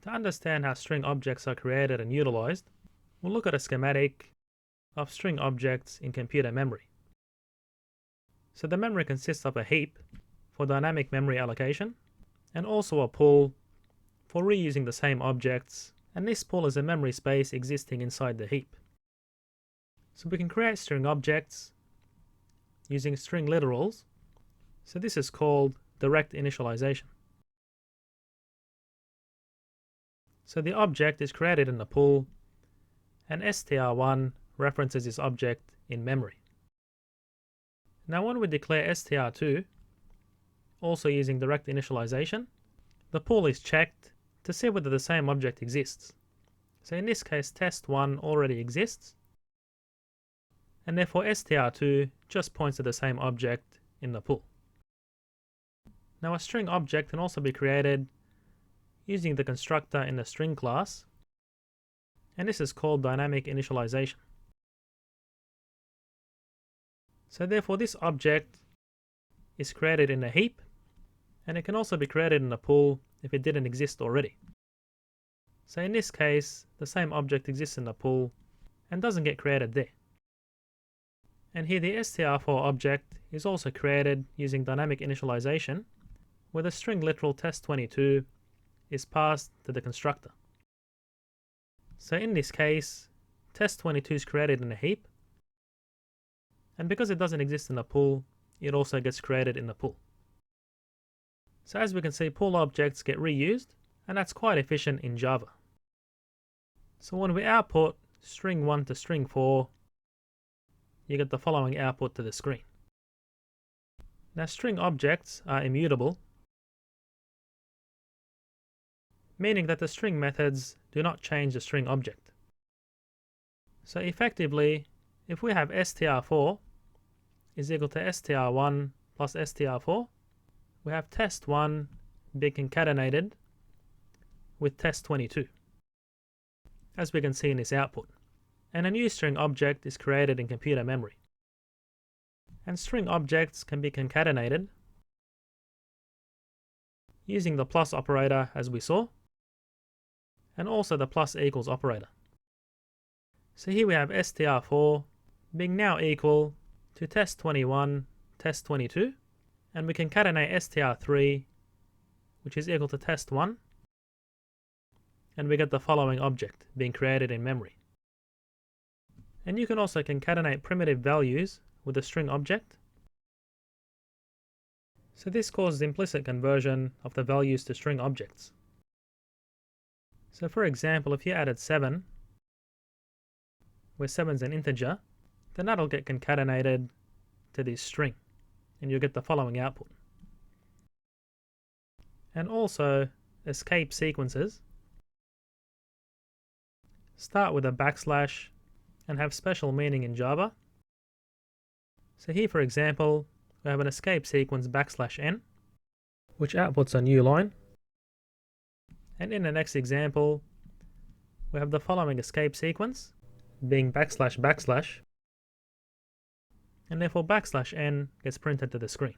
To understand how string objects are created and utilized, we'll look at a schematic of string objects in computer memory. So the memory consists of a heap for dynamic memory allocation and also a pool for reusing the same objects, and this pool is a memory space existing inside the heap. So we can create string objects using string literals. So this is called direct initialization. So the object is created in the pool, and str1 references this object in memory. Now when we declare str2, also using direct initialization, the pool is checked to see whether the same object exists. So in this case, test1 already exists, and therefore str2 just points to the same object in the pool. Now a string object can also be created using the constructor in the string class, and this is called dynamic initialization. So therefore this object is created in a heap, and it can also be created in a pool if it didn't exist already. So in this case, the same object exists in the pool and doesn't get created there. And here the str4 object is also created using dynamic initialization, where the string literal test22 is passed to the constructor. So in this case, test22 is created in a heap, and because it doesn't exist in the pool, it also gets created in the pool. So as we can see, pool objects get reused, and that's quite efficient in Java. So when we output string 1 to string 4, you get the following output to the screen. Now string objects are immutable, meaning that the string methods do not change the string object. So effectively, if we have str4 is equal to str1 plus str4, we have test1 being concatenated with test22, as we can see in this output. And a new string object is created in computer memory. And string objects can be concatenated using the plus operator as we saw, and also the plus equals operator. So here we have str4 being now equal to test21, test22, and we concatenate str3, which is equal to test1, and we get the following object being created in memory. And you can also concatenate primitive values with a string object. So this causes implicit conversion of the values to string objects. So for example, if you added 7, where 7 is an integer, then that'll get concatenated to this string, and you'll get the following output. And also, escape sequences start with a backslash and have special meaning in Java. So here, for example, we have an escape sequence \n, which outputs a new line. And in the next example, we have the following escape sequence being \\, and therefore \n gets printed to the screen.